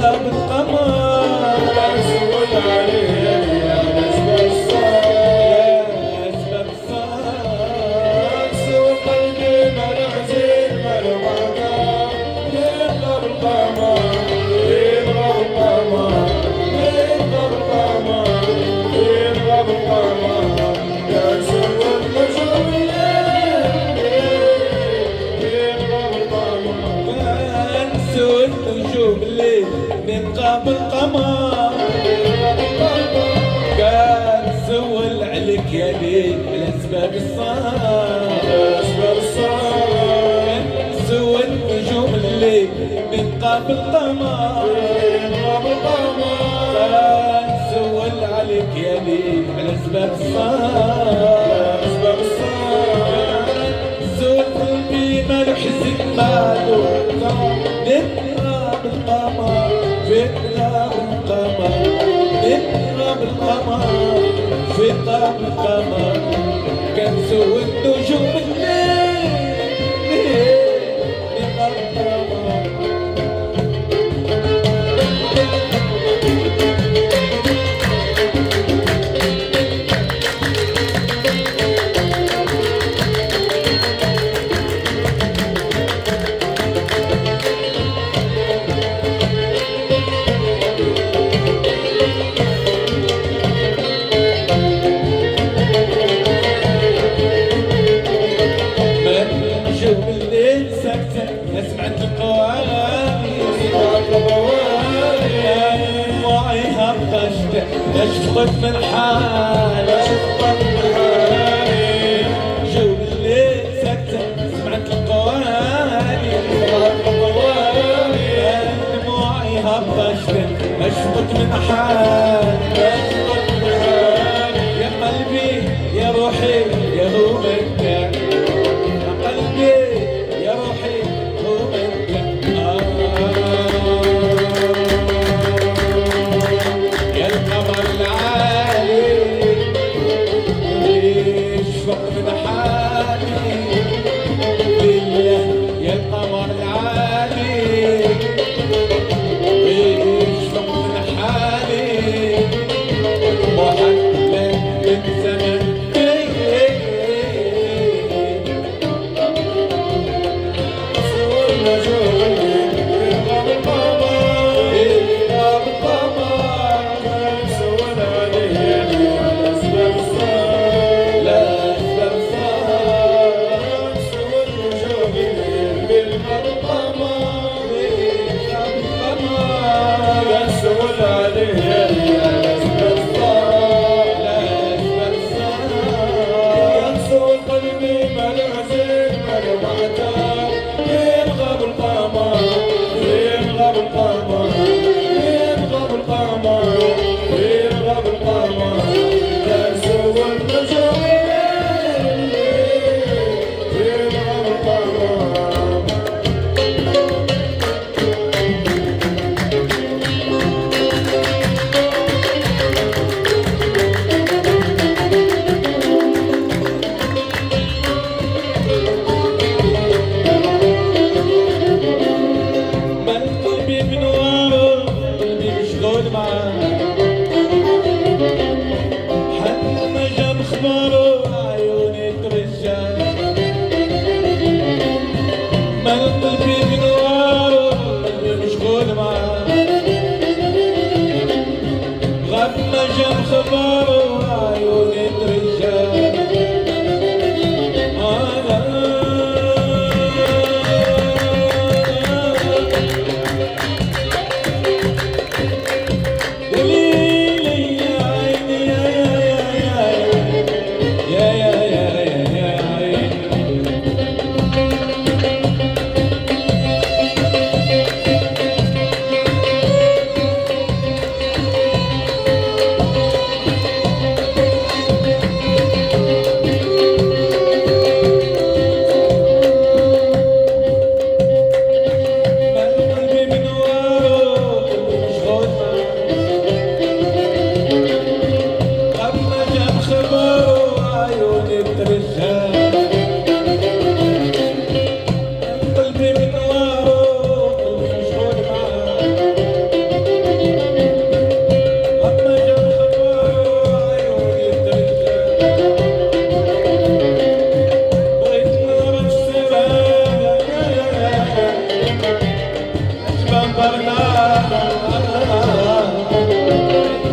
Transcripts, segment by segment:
غاب القمر مسؤول عليه يا نسب الصار سوى قلبي ملعزين ملوعدا يبغى القمر يبغى القمر يبغى القمر يبغى القمر يا سوى النجوم يبغى القمر سوى النجوم الليل من قام القمر كان سول عليك يا ليل الاسباب الصار أسباب الصار سوى النجوم الليل من قام القمر يبغى القمر كان سول عليك يا ليل الاسباب الصار أسباب الصار سول قلبي ماله حزن ماله نقرب القمر في قلب القمر نقرب القمر في قلب القمر كان سوى النجوم الليل نقرب القمر نجوم الليل سكتة سمعت القواني وعيها بقشتة اشفقت من حالي نجوم الليل سكتة سمعت القواني دموعيها بقشتة اشفقت من حالي يا قلبي يا روحي يا هو مكة قلبي يا روحي هو انت يا القمر العالي يشفق من حالي بالله يا القمر العالي يشفق من حالي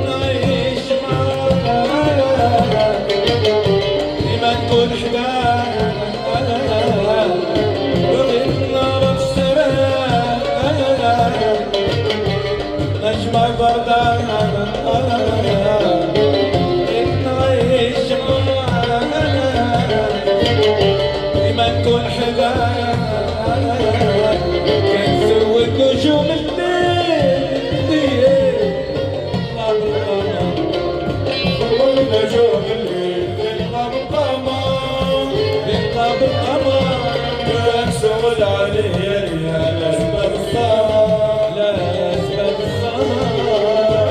نعيش معاك لما تكون حداك وغيرنا بالسراك نجمع بردان نعيش معاك لما تكون حداك كنسوق نجوم الليل غاب القمر والنجوم الليل غاب القمر غاب القمر ويكسر العليا يا أسباب الصار لا أسباب الصار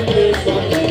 اللي صار